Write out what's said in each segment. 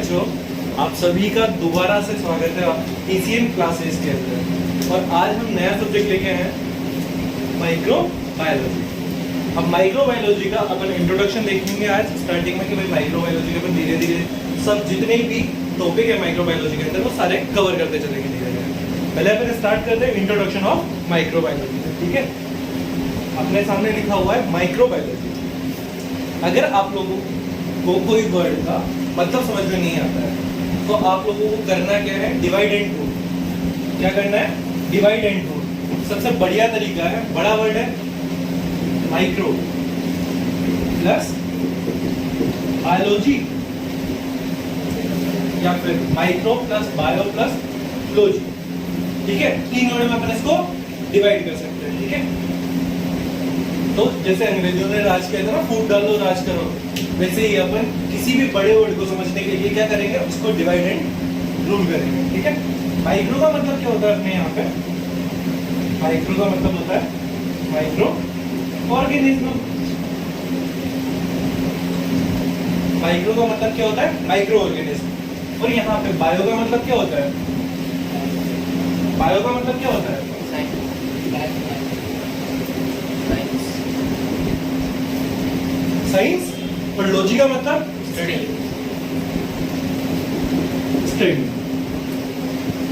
बच्चों, आप सभी का दोबारा से स्वागत है ECM क्लासेस के अंदर। और आज हम नया सब्जेक्ट लेके आए हैं माइक्रोबायोलॉजी। अब माइक्रोबायोलॉजी का अपन इंट्रोडक्शन देखेंगे आज स्टार्टिंग में कि भाई माइक्रोबायोलॉजी के अपन धीरे धीरे सब जितने भी टॉपिक है माइक्रोबायोलॉजी के अंदर वो सारे कवर करते चलेंगे धीरे धीरे। पहले अपन स्टार्ट करते हैं इंट्रोडक्शन ऑफ माइक्रोबायोलॉजी से, ठीक है। अपने सामने लिखा हुआ है माइक्रोबायोलॉजी। अगर आप लोगों को कोई वर्ड का मतलब समझ में नहीं आता है तो आप लोगों को करना क्या है, डिवाइड एंड रूल। क्या करना है, डिवाइड एंड रूल। सबसे बढ़िया तरीका है, बड़ा वर्ड है माइक्रो प्लस बायोलॉजी या फिर micro plus bio plus logy, ठीक है। 3 वर्ड में अपन इसको डिवाइड कर सकते हैं, ठीक है। तो जैसे अंग्रेजों ने राज किया था ना, फूट डालो राज करो, वैसे ही अपन किसी भी बड़े वर्ड को समझने के लिए क्या करेंगे, उसको डिवाइड एंड रूल करेंगे, ठीक है। माइक्रो का मतलब क्या होता है अपने यहाँ पे, माइक्रो का मतलब होता है माइक्रो ऑर्गेनिज्म। माइक्रो का मतलब क्या होता है, माइक्रो ऑर्गेनिज्म। और यहाँ पे बायो का मतलब क्या होता है, बायो का मतलब क्या होता है, साइंस। और लॉजी का मतलब स्टडी,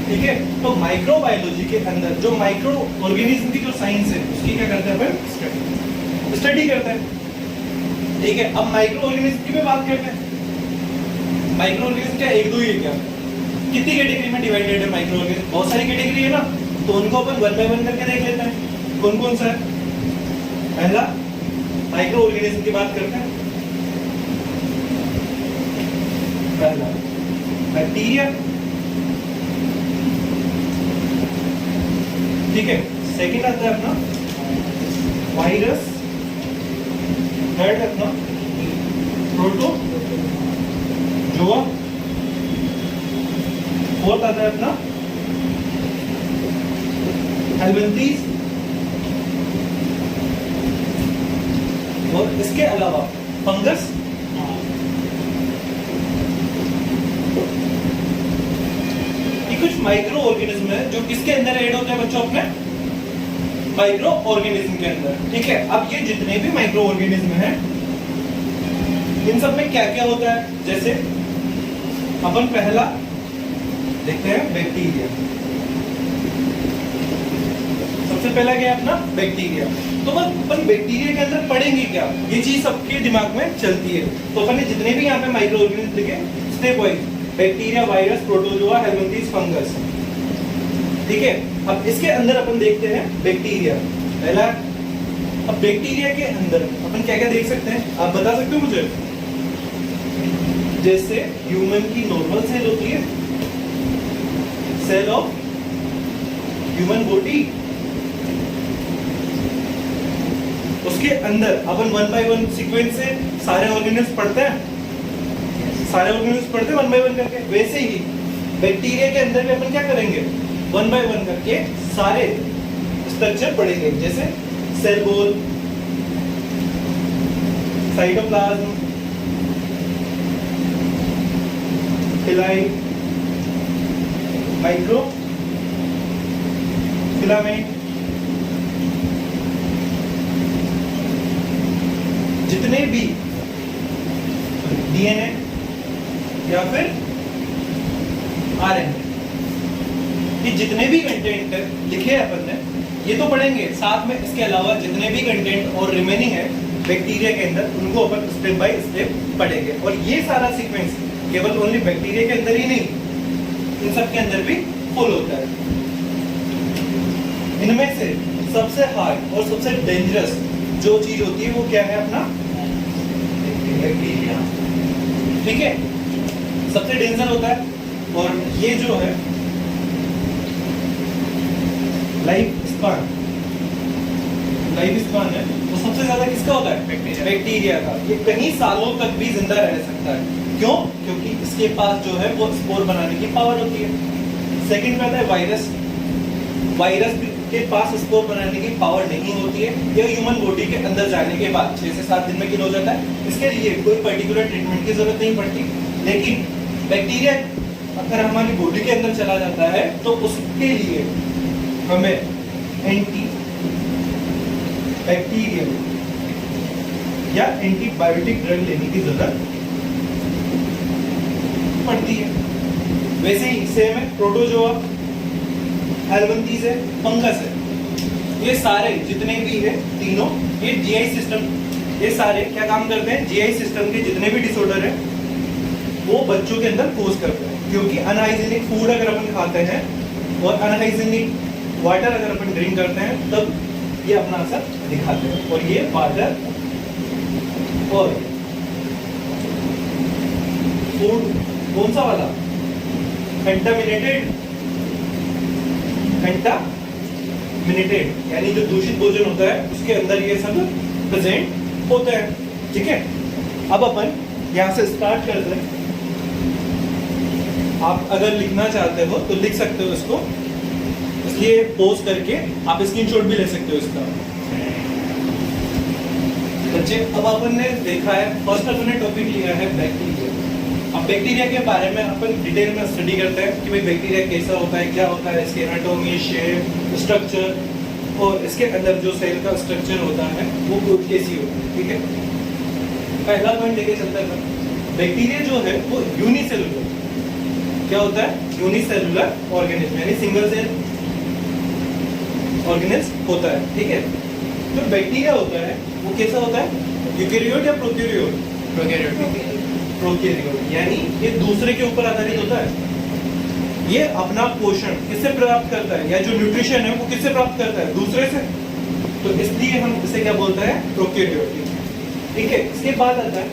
ठीक है। तो माइक्रोबायोलॉजी के अंदर जो माइक्रो ऑर्गेनिज्म की जो साइंस है उसकी क्या करते हैं अपन, स्टडी करते हैं, ठीक है। अब माइक्रो ऑर्गेनिज्म की भी बात करते हैं। माइक्रो ऑर्गेनिज्म क्या एक दो ही है क्या, कितनी कैटेगरी में डिवाइडेड है माइक्रो ऑर्गेनिज्म, बहुत सारी कैटेगरी है ना। तो उनको अपन 1 बाय 1 करके देख लेते हैं कौन कौन सा है। पहला माइक्रो ऑर्गेनिज्म की बात करते हैं। पहला बैक्टीरिया, ठीक है। सेकंड आता है अपना वायरस, थर्ड अपना प्रोटोजोआ, फोर्थ आता है अपना हेल्मिन्थीज, और इसके अलावा फंगस, ये कुछ माइक्रो ऑर्गेनिज्म है जो किसके अंदर ऐड होते हैं बच्चों, अपने माइक्रो ऑर्गेनिज्म के अंदर, ठीक है। अब ये जितने भी माइक्रो ऑर्गेनिज्म हैं इन सब में क्या क्या होता है, जैसे अपन पहला देखते हैं बैक्टीरिया। सबसे पहला क्या है अपना बैक्टीरिया। तो अपन बैक्टीरिया के अंदर पढ़ेंगे क्या, ये चीज सबके दिमाग में चलती है। तो अपन ने जितने भी यहाँ पे माइक्रो ऑर्गेनिज्म लिखे step wise, bacteria, virus, protozoa, helminthes, fungus, ठीक है। अब इसके अंदर अपन देखते हैं बैक्टीरिया पहला। अब बैक्टीरिया के अंदर अपन क्या क्या देख सकते हैं, आप बता सकते हो मुझे। जैसे ह्यूमन की नॉर्मल सेल होती है, सेल ऑफ ह्यूमन बॉडी, उसके अंदर अपन 1 बाय 1 सीक्वेंस से सारे ऑर्गेनिज्म पढ़ते हैं, सारे ऑर्गेनिज्म पढ़ते हैं 1 बाय 1 करके। वैसे ही बैक्टीरिया के अंदर भी अपन क्या करेंगे, 1 बाय 1 करके सारे स्ट्रक्चर पढ़ेंगे। जैसे cell wall, cytoplasm, pili, micro filament, जितने भी डीएनए या फिर आरएनए, ये जितने भी कंटेंट लिखे हैं अपन ने ये तो पढ़ेंगे, साथ में इसके अलावा जितने भी कंटेंट और रिमेनिंग है बैक्टीरिया के अंदर उनको अपन स्टेप बाय स्टेप पढ़ेंगे। और ये सारा सीक्वेंस केवल ओनली बैक्टीरिया के अंदर ही नहीं, इन सब के अंदर भी फॉलो होता है। इनमें से सबसे हार्ड और सबसे डेंजरस जो चीज होती है वो क्या है, अपना बैक्टीरिया, ठीक है। सबसे डेंजर होता है। और ये जो है लाइफ स्पान है वो सबसे ज्यादा किसका होता है, बैक्टीरिया का। ये कई सालों तक भी जिंदा रह सकता है, क्यों, क्योंकि इसके पास जो है वो स्पोर बनाने की पावर होती है। सेकंड में आता है वायरस। वायरस के पास स्पोर बनाने की पावर नहीं होती है, यह ह्यूमन बॉडी के अंदर जाने के बाद 6 से 7 दिन में किल हो जाता है। इसके लिए कोई पर्टिकुलर ट्रीटमेंट की जरूरत नहीं पड़ती, लेकिन बैक्टीरिया अगर हमारी बॉडी के अंदर चला जाता है तो उसके लिए हमें एंटी बैक्टीरियल या एंटीबायोटिक ड्रग लेने की जरूरत पड़ती है। वैसे ही सेम है प्रोटोजोआ, एल्बंथीज है, फंगस है, ये सारे जितने भी है तीनों ये जीआई सिस्टम, ये सारे क्या काम करते हैं, जीआई सिस्टम के जितने भी डिसऑर्डर है वो बच्चों के अंदर कोज करते हैं। क्योंकि अनहाइजीनिक फूड अगर अपन खाते हैं और अनहाइजीनिक वाटर अगर अपन ड्रिंक करते हैं तब ये अपना असर दिखाते हैं। और ये वाटर और फूड कौन सा वाला, कंटामिनेटेड यानी जो दूषित भोजन होता है उसके अंदर ये सब प्रेजेंट होते हैं। ठीक है, अब अपन यहाँ से स्टार्ट करते हैं। आप अगर लिखना चाहते हो तो लिख सकते हो इसको, इसलिए पोज करके आप स्क्रीनशॉट भी ले सकते हो इसका। बच्चे अब अपन ने देखा है, फर्स्ट अपन ने टॉपिक लिया है बैक्टीरिया। अब बैक्टीरिया के बारे में अपन डिटेल में स्टडी करते हैं कि भाई बैक्टीरिया कैसा होता है, क्या होता है, इसके एनाटॉमी, शेप, स्ट्रक्चर और इसके अंदर जो सेल का स्ट्रक्चर होता है वो कैसी होती है। ठीक है, पहला पॉइंट लेके चलते हैं। बैक्टीरिया जो है वो यूनिसेलुलर, क्या होता है, यूनिसेलुलर ऑर्गेनिज्म यानी सिंगल सेल ऑर्गेनिज्म होता है। ठीक है, जो बैक्टीरिया होता है वो कैसा होता है, यूकेरियोट या प्रोकैरियोट, प्रोकैरियोट यानी ये दूसरे के ऊपर आधारित होता है। ये अपना पोषण किससे प्राप्त करता है, या जो न्यूट्रिशन है वो किससे प्राप्त करता है, दूसरे से। तो इसलिए हम इसे क्या बोलते हैं, प्रोकैरियोटिक। ठीक है, इसके बाद आता है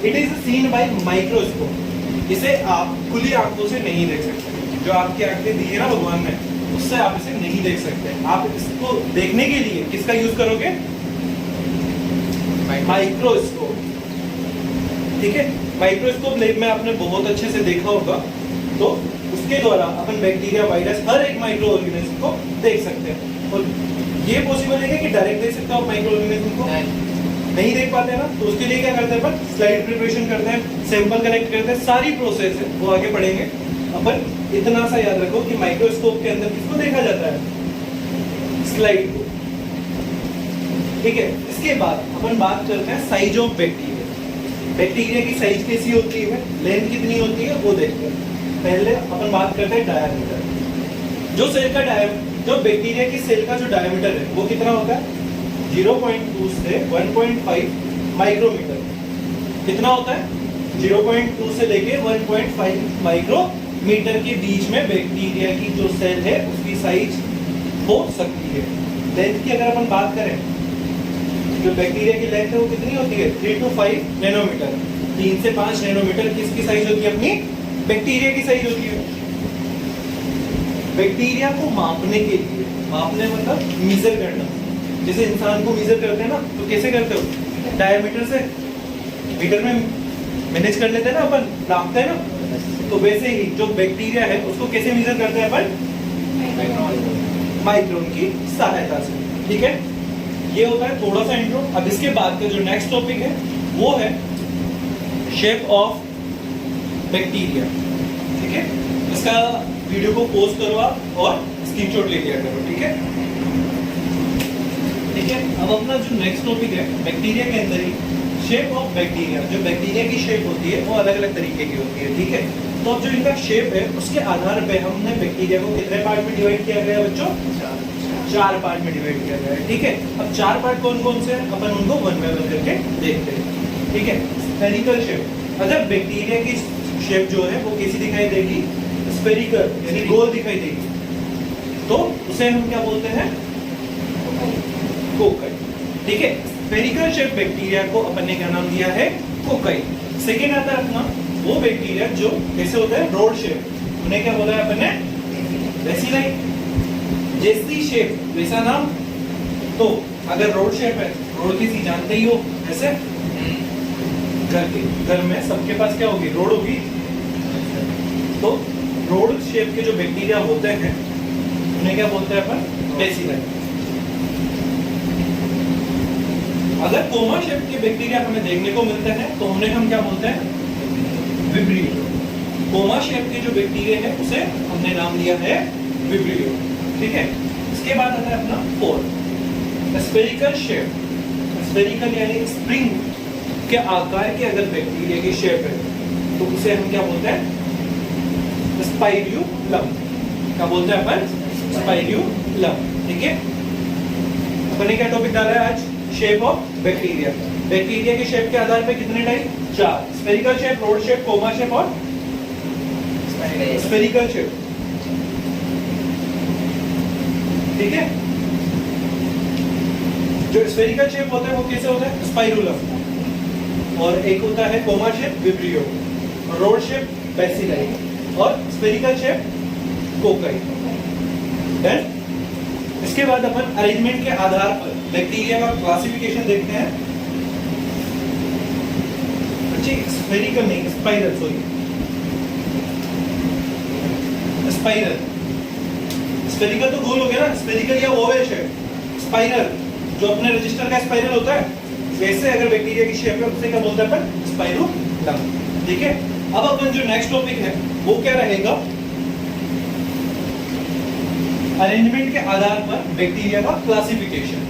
it is seen by microscope. इसे आप खुली आंखों से नहीं देख सकते, जो आपकी आंखें दी है ना भगवान ने, उससे आप इसे नहीं देख सकते। आप इसको देखने के लिए किसका यूज करोगे, माइक्रोस्कोप। ठीक है, माइक्रोस्कोप लैब में आपने बहुत अच्छे से देखा होगा, तो उसके द्वारा अपन बैक्टीरिया, वायरस, हर एक माइक्रो ऑर्गेनिज्म को देख सकते हैं। और ये पॉसिबल है कि डायरेक्ट देख सकते हो माइक्रो ऑर्गेनिज्म को, नहीं देख पाते ना, तो उसके लिए क्या करते हैं अपन, स्लाइड प्रिपरेशन करते हैं, सैंपल कलेक्ट करते हैं, सारी प्रोसेस है वो आगे पढ़ेंगे। अपन इतना सा याद रखो कि माइक्रोस्कोप के अंदर किसको देखा जाता है, स्लाइड को। ठीक है, इसके बाद अपन बात करते हैं साइज ऑफ बैक्टीरिया। बैक्टीरिया की साइज कैसी होती है, लेंथ कितनी होती है वो देखते हैं। पहले अपन बात करते हैं डायमीटर। जो सेल का जो बैक्टीरिया की सेल का जो डायमीटर है वो कितना होता है, 0.2 से 1.5 माइक्रोमीटर। कितना होता है, 0.2 से लेके 1.5 माइक्रोमीटर के बीच में बैक्टीरिया की जो सेल है उसकी साइज हो सकती है। लेंथ की अगर अपन बात करें, जो बैक्टीरिया की लेंथ है वो कितनी होती है, 3 to 5 नैनोमीटर। 3 से 5 नैनोमीटर किसकी साइज होती है, अपनी बैक्टीरिया की साइज होती है। बैक्टीरिया को मापने के लिए, मापने मतलब मेजर करना, जैसे इंसान को मेजर करते हैं ना, तो कैसे करते हो, डायमीटर से मीटर में मैनेज कर लेते हैं ना अपन, नापते हैं ना। तो वैसे ही जो बैक्टीरिया है उसको कैसे मेजर करते हैं अपन, माइक्रोन की सहायता से। ठीक है, ये होता है थोड़ा सा इंट्रो। अब इसके बाद का जो नेक्स्ट टॉपिक है वो है शेप ऑफ बैक्टीरिया। ठीक है, इसका वीडियो को पॉज करो आप और स्क्रीनशॉट ले लिया करो। ठीक है, ठीक है। अब अपना जो नेक्स्ट टॉपिक है बैक्टीरिया के अंदर ही शेप ऑफ बैक्टीरिया। जो बैक्टीरिया की शेप होती है वो अलग अलग तरीके की होती है। ठीक है, तो अब जो इनका शेप है उसके आधार पे हमने बैक्टीरिया को कितने पार्ट में डिवाइड किया गया है बच्चों, 4 पार्ट में डिवाइड किया गया है। ठीक है, अब 4 पार्ट कौन कौन से हैं अपन उनको वन बाय वन करके देखते हैं। ठीक है, स्फेरिकल शेप। अगर बैक्टीरिया की शेप जो है वो कैसी दिखाई देगी, स्फेरिकल यानी गोल दिखाई देगी, तो उसे हम क्या बोलते हैं, कोकाई। ठीक है, स्फेरिकल शेप बैक्टीरिया को अपन ने क्या नाम दिया है, कोकाई। सेकेंड आता है अपना वो बैक्टीरिया जो कैसे होता है, रोड शेप, उन्हें क्या बोला है अपन ने, बेसिलाई। जैसी शेप वैसा नाम। तो अगर रोड शेप है, रोड किसी जानते ही हो, ऐसे घर में सबके पास क्या होगी, रोड होगी। तो रोड शेप के जो बैक्टीरिया होते हैं उन्हें क्या बोलते हैं अपन, बेसिलाई। अगर कोमा शेप के बैक्टीरिया हमें देखने को मिलते हैं तो उन्हें हम क्या बोलते हैं, विब्रियो। कोमा शेप के जो बैक्टीरिया है उसे हमने नाम दिया है विब्रियो। ठीक है, इसके बाद आता है अपना 4 स्फेरिकल शेप। स्फेरिकल यानी स्प्रिंग के आकार के अगर बैक्टीरिया की शेप है तो उसे हम क्या बोलते हैं? स्पाइर्यूलम। क्या बोलते हैं अपन? स्पाइर्यूलम। ठीक है, अपन ने क्या टॉपिक डाला है आज? Shape of bacteria. बैक्टीरिया के शेप के आधार पे कितने type? 4, spherical shape, rod shape, coma shape और स्फेरिकल शेप। ठीक है, जो स्फेरिकल शेप होता है वो कैसे होता है? स्पाइरुलम। और एक होता है coma shape, vibrio, rod shape, bacilli और स्फेरिकल शेप कोकाई। डन। इसके बाद अपन अरेंजमेंट के आधार पर बैक्टीरिया का क्लासिफिकेशन देखते हैं। अच्छी स्फेरिकल नहीं, स्पाइरल, सॉरी स्पाइरल। स्फेरिकल तो गोल हो गया ना, स्फेरिकल या ओवल शेप। स्पाइरल जो अपने रजिस्टर का स्पाइरल होता है वैसे अगर बैक्टीरिया की शेप है उसे क्या बोलते हैं अपन? स्पाइरुलम। ठीक है, अब अपन जो नेक्स्ट टॉपिक है वो क्या रहेगा? अरेंजमेंट के आधार पर बैक्टीरिया का क्लासिफिकेशन।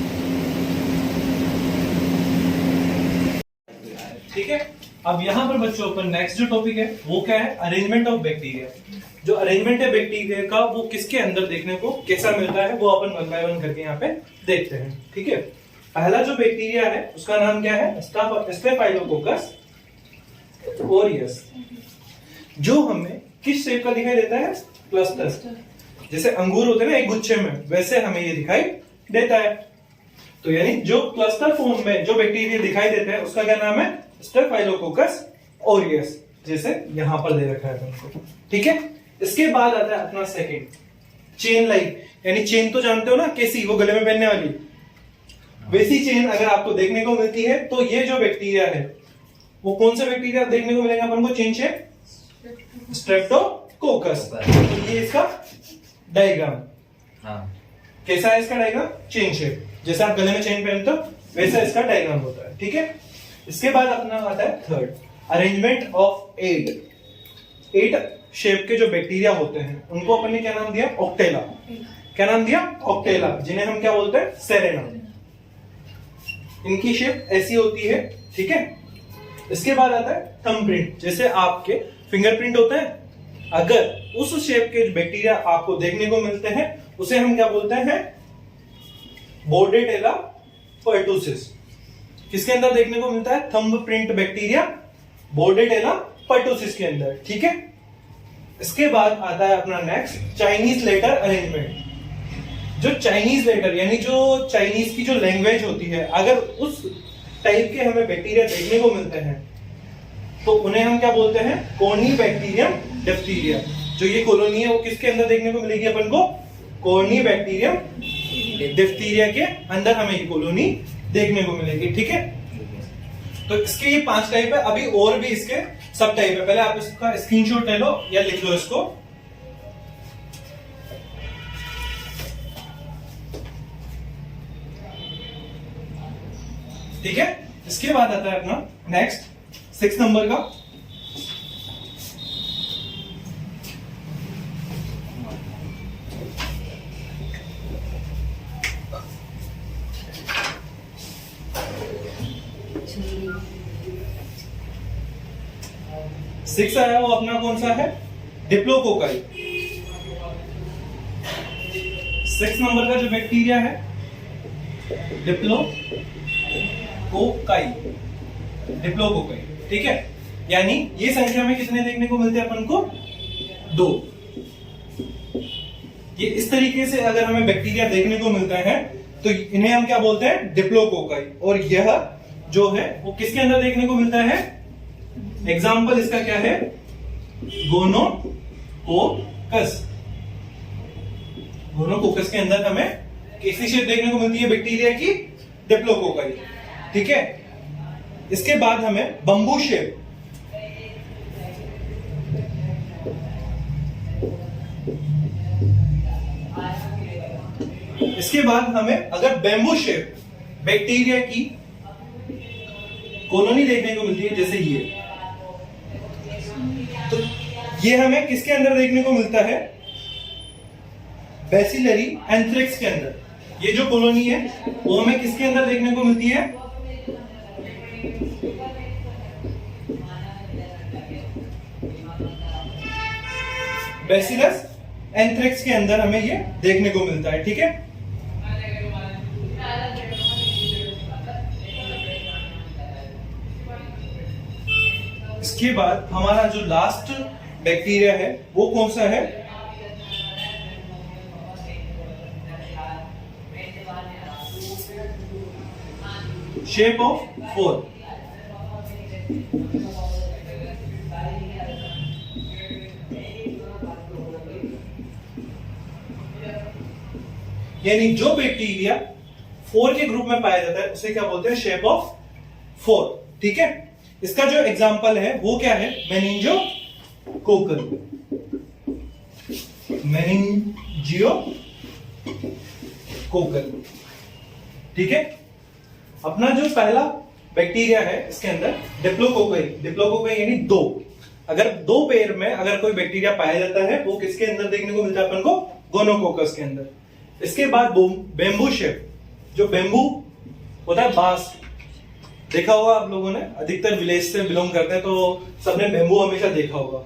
ठीक है, अब यहां पर बच्चों अपन नेक्स्ट जो टॉपिक है वो क्या है? Arrangement of bacteria. जो अरेंजमेंट है बैक्टीरिया का वो किसके अंदर देखने को कैसा मिलता है वो अपन 1 बाय 1 करके यहाँ पे देखते हैं। ठीक है, पहला जो बैक्टीरिया है उसका नाम क्या है? स्टेफाइलोकोकस ओरियस, जो हमें किस शेप का दिखाई देता है? क्लस्टर। जैसे अंगूर होते हैं ना एक गुच्छे में, वैसे हमें ये दिखाई देता है। तो यानी जो क्लस्टर फॉर्म में जो बैक्टीरिया दिखाई देते हैं उसका क्या नाम है? स्टेफाइलोकोकस ओरियस, जैसे यहां पर दे रखा है तुमको। ठीक है, इसके बाद आता है अपना सेकंड, चेन लाइक, यानी चेन तो जानते हो ना कैसी, वो गले में पहनने वाली, वैसी चेन अगर आपको देखने को मिलती है तो ये जो बैक्टीरिया है वो कौन सा बैक्टीरिया देखने को मिलेगा अपन को? Chain shape, Streptococcus. तो ये इसका डायग्राम। कैसा है इसका डायग्राम? चेन शेप, जैसे आप गले में चेन पहनते हो वैसा इसका डायग्राम होता है। ठीक है, इसके बाद अपना आता है थर्ड, अरेंजमेंट ऑफ 8 शेप के जो बैक्टीरिया होते हैं उनको अपन ने क्या नाम दिया? ऑक्टेला। क्या नाम दिया? ऑक्टेला, जिन्हें हम क्या बोलते हैं? सेरेना। इनकी शेप ऐसी होती है। ठीक है, इसके बाद आता है थंबप्रिंट, जैसे आपके फिंगरप्रिंट होते हैं, अगर उस शेप के बैक्टीरिया आपको देखने को मिलते हैं उसे हम क्या बोलते हैं? Bordetella pertussis. किसके अंदर देखने को मिलता है? थंबप्रिंट बैक्टीरिया बोर्डेटेला पर्टुसिस के अंदर। ठीक है, इसके बाद आता है अपना नेक्स्ट चाइनीज लेटर अरेंजमेंट। जो चाइनीज लेटर यानी जो चाइनीज की जो लैंग्वेज होती है, अगर उस टाइप के हमें बैक्टीरिया देखने को मिलते हैं तो उन्हें हम क्या बोलते हैं? कोर्नीबैक्टीरियम डिप्थीरिया। जो ये कॉलोनी है वो किसके अंदर देखने को मिलेगी अपन को? कोर्नीबैक्टीरियम डिप्थीरिया के अंदर हमें ये कॉलोनी देखने को मिलेगी। ठीक है, तो इसके ये 5 टाइप है। अभी और भी इसके सब टाइप है, पहले आप इसका स्क्रीनशॉट ले लो या लिख लो इसको। ठीक है, इसके बाद आता है अपना नेक्स्ट 6 नंबर का सिक्स आया, वो अपना कौन सा है? डिप्लोकोकाई। 6 नंबर का जो बैक्टीरिया है डिप्लोकोकाई। डिप्लोकोकाई। ठीक है, यानी ये संख्या में कितने देखने को मिलते हैं अपन को? 2। ये इस तरीके से अगर हमें बैक्टीरिया देखने को मिलता है तो इन्हें हम क्या बोलते हैं? डिप्लोकोकाई। और यह जो है वो किसके अंदर देखने को मिलता है? एग्जाम्पल इसका क्या है? गोनोकोकस। गोनोकोकस के अंदर हमें कैसी शेप देखने को मिलती है बैक्टीरिया की? डिप्लोकोकाई। ठीक है, इसके बाद हमें बंबू शेप, इसके बाद हमें अगर बैम्बू शेप बैक्टीरिया की कॉलोनी देखने को मिलती है जैसे ये, तो ये हमें किसके अंदर देखने को मिलता है? बैसिलरी एंथ्रेक्स के अंदर। ये जो कॉलोनी है वो हमें किसके अंदर देखने को मिलती है? बैसिलस एंथ्रेक्स के अंदर हमें ये देखने को मिलता है। ठीक है, इसके बाद हमारा जो लास्ट बैक्टीरिया है वो कौन सा है? Shape of 4। यानी जो बैक्टीरिया 4 के ग्रुप में पाया जाता है उसे क्या बोलते हैं? Shape of 4। ठीक है, इसका जो एग्जाम्पल है वो क्या है? मेनिंजियोकोकल। मेनिंजियोकोकल। ठीक है, अपना जो पहला बैक्टीरिया है इसके अंदर डिप्लोकोकाई। डिप्लोकोकाई यानी 2। अगर 2 पेयर में अगर कोई बैक्टीरिया पाया जाता है वो किसके अंदर देखने को मिलता है अपन को? गोनोकोकस के अंदर। इसके बाद बेम्बू शेप, जो बेम्बू होता है बांस, देखा होगा आप लोगों ने, अधिकतर विलेज से बिलोंग करते हैं तो सबने बेम्बू हमेशा देखा होगा,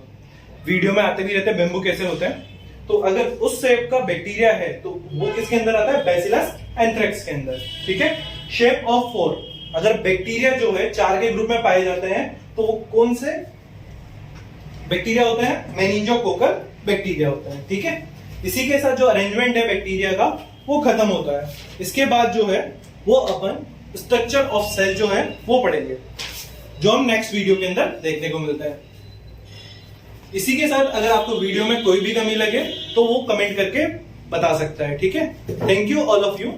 वीडियो में आते भी रहते हैं बेम्बू कैसे होते हैं। तो अगर उस शेप का बैक्टीरिया है तो वो किसके अंदर आता है? बैसिलस एंथ्रेक्स के अंदर। ठीक है, शेप ऑफ 4। अगर बैक्टीरिया जो है 4 के ग्रुप में पाए जाते हैं तो वो कौन से बैक्टीरिया होते हैं? मेनिंजियोकोकल बैक्टीरिया होते हैं। ठीक है, इसी के साथ जो अरेंजमेंट है बैक्टीरिया का वो खत्म होता है। इसके बाद जो है वो अपन स्ट्रक्चर ऑफ सेल जो है वो पढ़ेंगे, जो हम नेक्स्ट वीडियो के अंदर देखने को मिलता है। इसी के साथ अगर आपको वीडियो में कोई भी कमी लगे तो वो कमेंट करके बता सकता है। ठीक है, thank you all of you.